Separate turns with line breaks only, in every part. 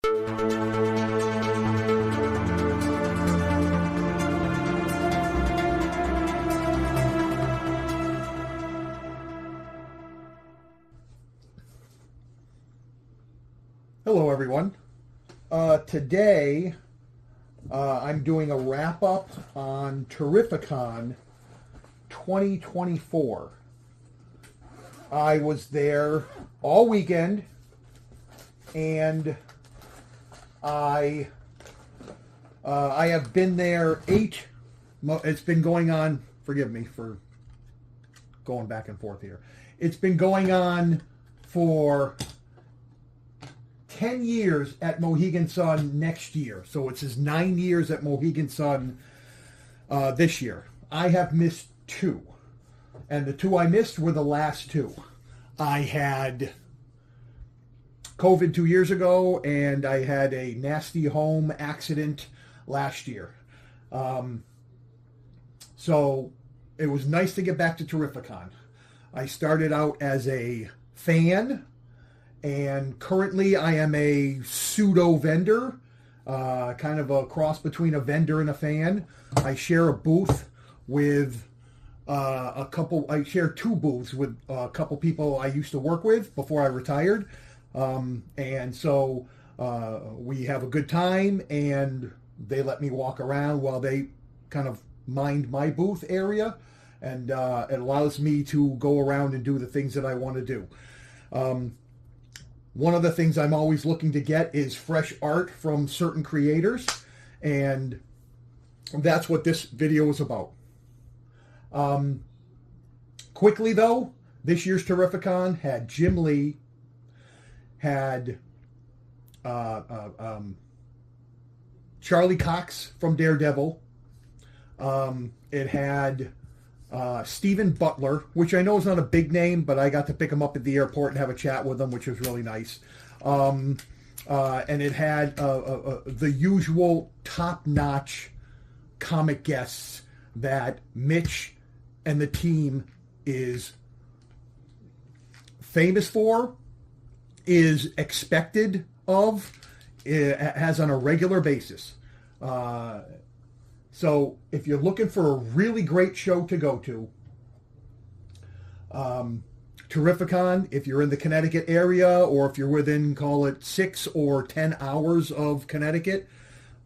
Hello, everyone. Today, I'm doing a wrap-up on Terrificon 2024. I was there all weekend, and I have been there it's been going on, forgive me for going back and forth here. It's been going on for 10 years at Mohegan Sun next year. So it's his 9 years at Mohegan Sun this year. I have missed 2. And the 2 I missed were the last 2. I had COVID 2 years ago, and I had a nasty home accident last year. So it was nice to get back to Terrificon. I started out as a fan, and currently I am a pseudo vendor, kind of a cross between a vendor and a fan. I share a booth with I share 2 booths with a couple people I used to work with before I retired. And so we have a good time, and they let me walk around while they kind of mind my booth area, and it allows me to go around and do the things that I want to do. One of the things I'm always looking to get is fresh art from certain creators, and that's what this video is about. Quickly though, this year's Terrificon had Jim Lee, had Charlie Cox from Daredevil. It had Stephen Butler, which I know is not a big name, but I got to pick him up at the airport and have a chat with him, which was really nice. And it had the usual top-notch comic guests that Mitch and the team is famous for, is expected of, has on a regular basis. So if you're looking for a really great show to go to, Terrificon, if you're in the Connecticut area, or if you're within, call it 6 or 10 hours of Connecticut,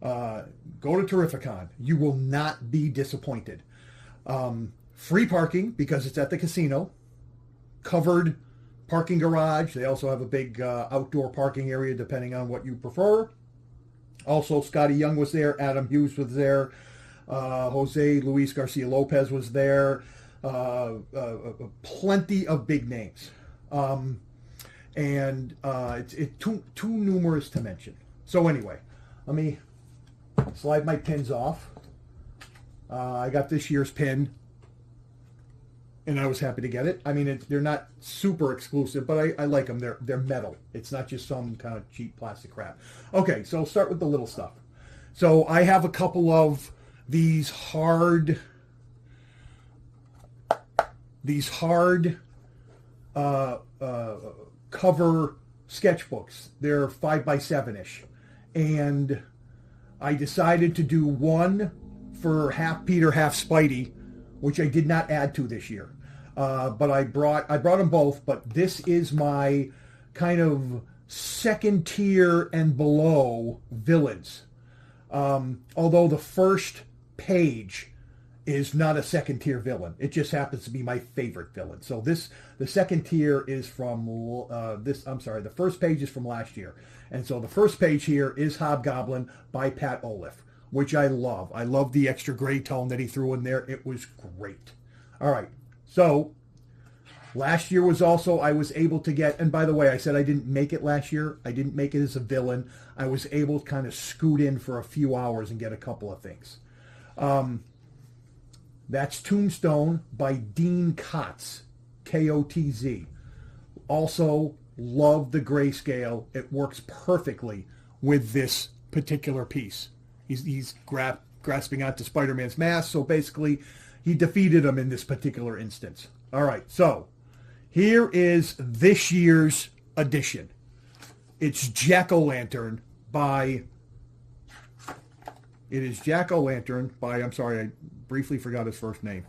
go to Terrificon. You will not be disappointed. Free parking because it's at the casino. Covered parking garage. They also have a big outdoor parking area depending on what you prefer. Also, Scotty Young was there. Adam Hughes was there. Jose Luis Garcia Lopez was there. Plenty of big names. And it's too numerous to mention. So anyway, let me slide my pins off. I got this year's pin, and I was happy to get it. I mean, they're not super exclusive, but I like them. They're metal. It's not just some kind of cheap plastic crap. Okay, so I'll start with the little stuff. So I have a couple of these hard cover sketchbooks. They're 5x7-ish, and I decided to do one for half Peter, half Spidey, which I did not add to this year. But I brought them both, but this is my kind of second tier and below villains. Although the first page is not a second tier villain. It just happens to be my favorite villain. So the second tier is from the first page is from last year. And so the first page here is Hobgoblin by Pat Olive, which I love. I love the extra gray tone that he threw in there. It was great. All right. So last year was also, I was able to get, and by the way, I said I didn't make it last year. I didn't make it as a villain. I was able to kind of scoot in for a few hours and get a couple of things. That's Tombstone by Dean Kotz, K-O-T-Z. Also, love the grayscale. It works perfectly with this particular piece. He's grasping onto Spider-Man's mask, so basically he defeated him in this particular instance. All right, so here is this year's edition. It's Jack-O-Lantern by, it is Jack-O-Lantern by, I'm sorry, I briefly forgot his first name,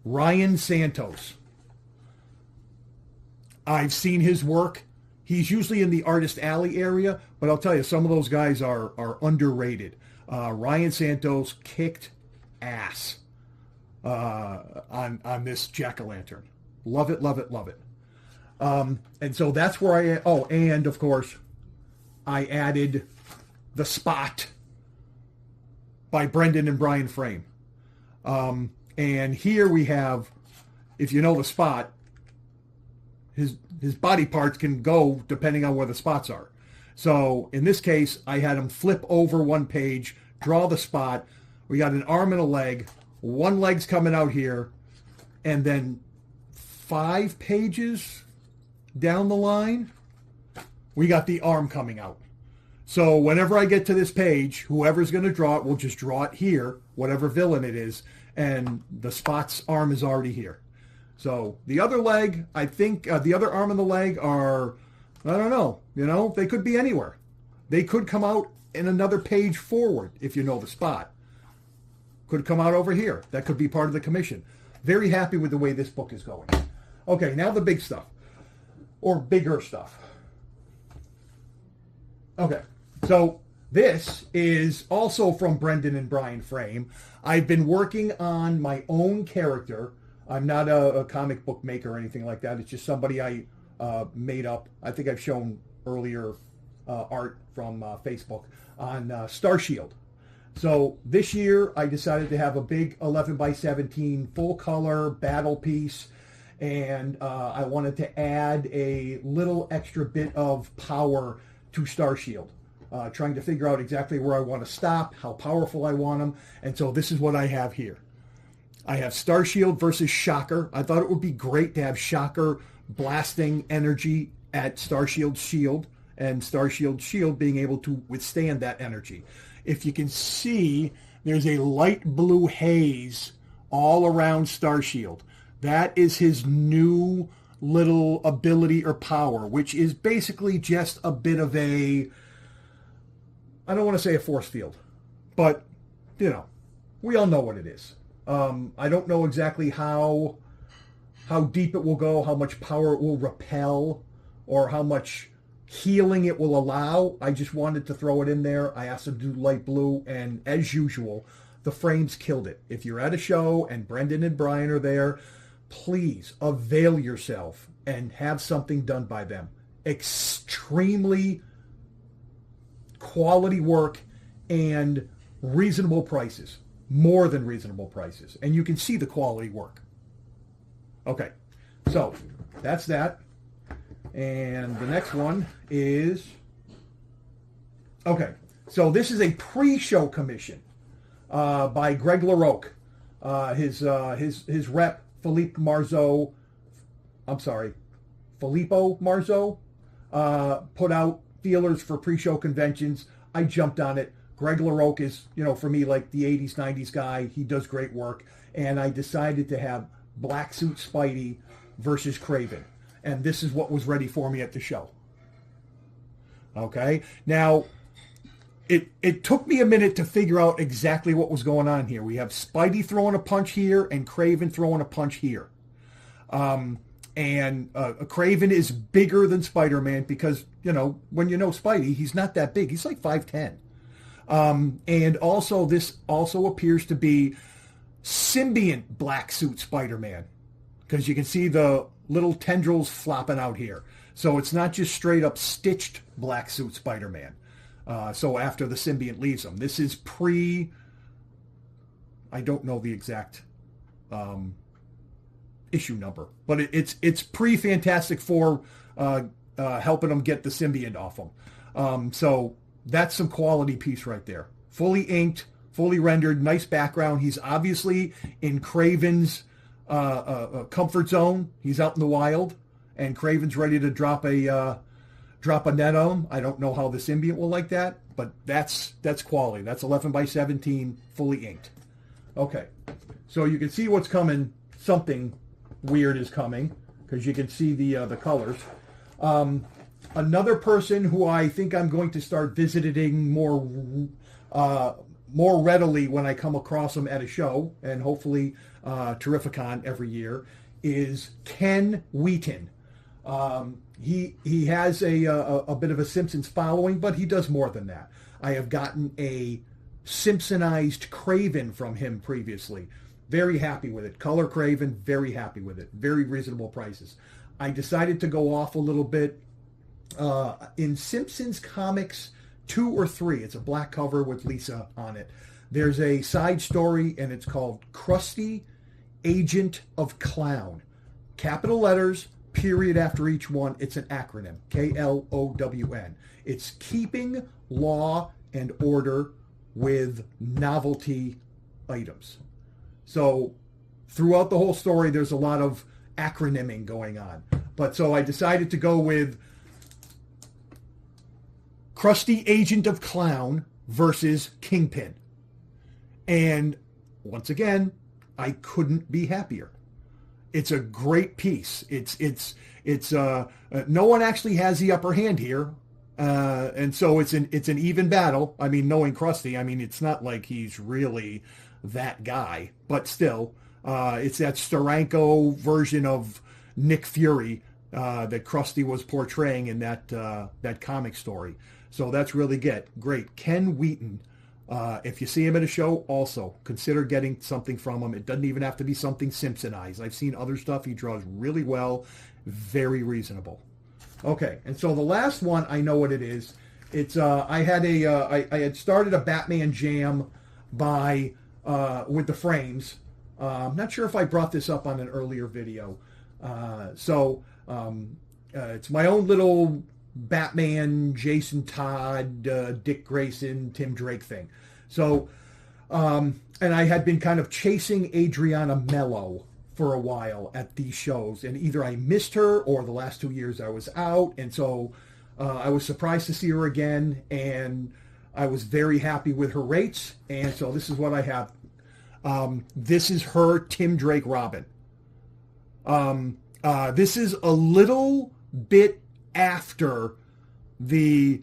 Ryan Santos. I've seen his work. He's usually in the Artist Alley area, but I'll tell you, some of those guys are underrated. Ryan Santos kicked ass on this Jack-O-Lantern. Love it, love it, love it. And so that's where and of course, I added The Spot by Brendan and Brian Frame. And here we have, if you know The Spot, his body parts can go depending on where the spots are. So in this case, I had him flip over one page, draw the spot. We got an arm and a leg. One leg's coming out here. And then 5 pages down the line, we got the arm coming out. So whenever I get to this page, whoever's going to draw it will just draw it here, whatever villain it is, and the Spot's arm is already here. So the other leg, I think the other arm and the leg are, I don't know, they could be anywhere. They could come out in another page forward if you know the Spot. Could come out over here. That could be part of the commission. Very happy with the way this book is going. Okay, now the big stuff. Or bigger stuff. Okay, so this is also from Brendan and Brian Frame. I've been working on my own character. I'm not a comic book maker or anything like that. It's just somebody I made up. I think I've shown earlier art from Facebook on Starshield. So this year I decided to have a big 11 by 17 full color battle piece, and I wanted to add a little extra bit of power to Starshield. Trying to figure out exactly where I want to stop, how powerful I want them, and so this is what I have here. I have Starshield versus Shocker. I thought it would be great to have Shocker blasting energy at Starshield's shield, and Starshield's shield being able to withstand that energy. If you can see, there's a light blue haze all around Starshield. That is his new little ability or power, which is basically just a bit of a, I don't want to say a force field, but, we all know what it is. I don't know exactly how deep it will go, how much power it will repel, or how much healing it will allow. I just wanted to throw it in there. I asked them to do light blue, and as usual, the frames killed it. If you're at a show and Brendan and Brian are there, please avail yourself and have something done by them. Extremely quality work and reasonable prices. More than reasonable prices. And you can see the quality work. Okay, so that's that. And the next one is, okay, so this is a pre-show commission by Greg LaRocque. His rep, Filippo Marzo, put out feelers for pre-show conventions. I jumped on it. Greg LaRocque is, for me, like the 80s, 90s guy. He does great work. And I decided to have Black Suit Spidey versus Kraven. And this is what was ready for me at the show. Okay? Now, it took me a minute to figure out exactly what was going on here. We have Spidey throwing a punch here and Kraven throwing a punch here. And Kraven is bigger than Spider-Man because, when you know Spidey, he's not that big. He's like 5'10". And also, this also appears to be symbiont black suit Spider-Man, because you can see the little tendrils flopping out here. So it's not just straight up stitched black suit Spider-Man. So after the symbiont leaves him, this is I don't know the exact issue number, but it's pre-Fantastic Four helping him get the symbiont off him. So that's some quality piece right there. Fully inked, fully rendered, nice background. He's obviously in Kraven's comfort zone. He's out in the wild, and Kraven's ready to drop a net on him. I don't know how the symbiont will like that, but that's quality. That's 11 by 17, fully inked. Okay, so you can see what's coming. Something weird is coming, because you can see the colors. Another person who I think I'm going to start visiting more readily when I come across him at a show, and hopefully Terrificon every year, is Ken Wheaton. He has a bit of a Simpsons following, but he does more than that. I have gotten a Simpsonized Craven from him previously. Very happy with it. Color Craven, very happy with it. Very reasonable prices. I decided to go off a little bit in Simpsons Comics 2 or 3. It's a black cover with Lisa on it. There's a side story, and it's called Krusty, Agent of Clown. Capital letters, period after each one. It's an acronym, KLOWN. It's keeping law and order with novelty items. So throughout the whole story, there's a lot of acronyming going on. But so I decided to go with Krusty, Agent of Clown versus Kingpin. And once again, I couldn't be happier. It's a great piece. It's no one actually has the upper hand here. And so it's an even battle. I mean, knowing Krusty, I mean, it's not like he's really that guy, but still, it's that Steranko version of Nick Fury that Krusty was portraying in that comic story. So that's really great. Ken Wheaton. If you see him at a show, also consider getting something from him. It doesn't even have to be something Simpsonized. I've seen other stuff he draws really well, very reasonable. Okay, and so the last one, I know what it is. It's I had started a Batman jam with the frames. I'm not sure if I brought this up on an earlier video. It's my own little Batman, Jason Todd, Dick Grayson, Tim Drake thing. So, and I had been kind of chasing Adriana Mello for a while at these shows, and either I missed her or the last 2 years I was out, and so I was surprised to see her again, and I was very happy with her rates, and so this is what I have. This is her Tim Drake Robin. This is a little bit after the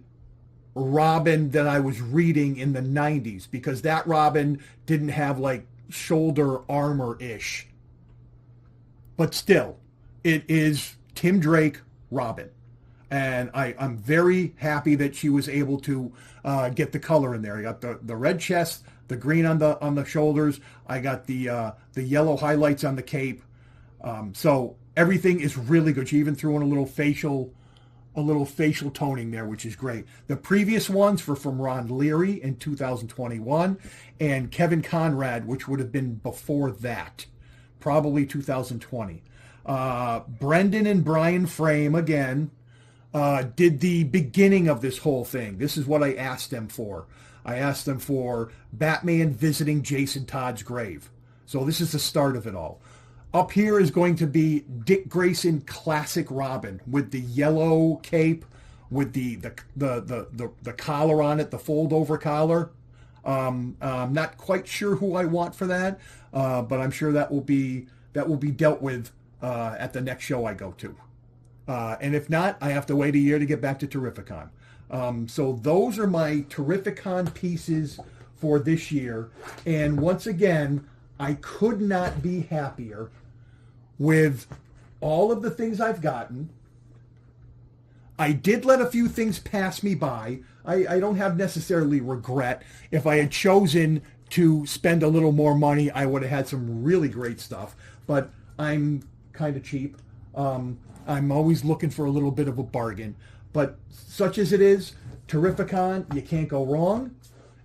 Robin that I was reading in the 90s, because that Robin didn't have like shoulder armor-ish. But still, it is Tim Drake Robin. And I'm very happy that she was able to get the color in there. I got the red chest, the green on the shoulders. I got the yellow highlights on the cape. So everything is really good. She even threw in a little facial toning there, which is great. The previous ones were from Ron Leary in 2021 and Kevin Conrad, which would have been before that, probably 2020. Brendan and Brian Frame, again, did the beginning of this whole thing. This is what I asked them for. I asked them for Batman visiting Jason Todd's grave. So this is the start of it all. Up here is going to be Dick Grayson Classic Robin with the yellow cape, with the collar on it, the fold-over collar. I'm not quite sure who I want for that, but I'm sure that will be dealt with at the next show I go to. And if not, I have to wait a year to get back to Terrificon. So those are my Terrificon pieces for this year. And once again, I could not be happier with all of the things I've gotten. I did let a few things pass me by. I don't have necessarily regret. If I had chosen to spend a little more money, I would have had some really great stuff. But I'm kind of cheap. I'm always looking for a little bit of a bargain. But such as it is, Terrificon, you can't go wrong.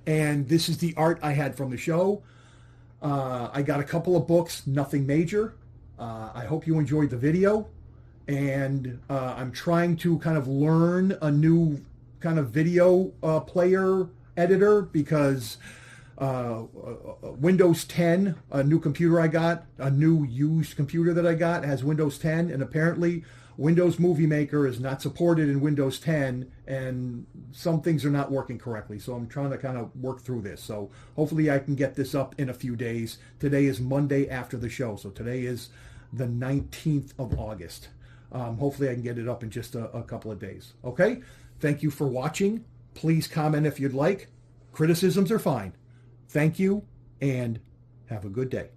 And this is the art I had from the show. I got a couple of books, nothing major. I hope you enjoyed the video. And I'm trying to kind of learn a new kind of video player editor, because Windows 10, a new computer I got, a new used computer that I got, has Windows 10, and apparently Windows Movie Maker is not supported in Windows 10, and some things are not working correctly. So I'm trying to kind of work through this. So hopefully I can get this up in a few days. Today is Monday after the show, so today is the 19th of August. Hopefully I can get it up in just a couple of days. Okay? Thank you for watching. Please comment if you'd like. Criticisms are fine. Thank you, and have a good day.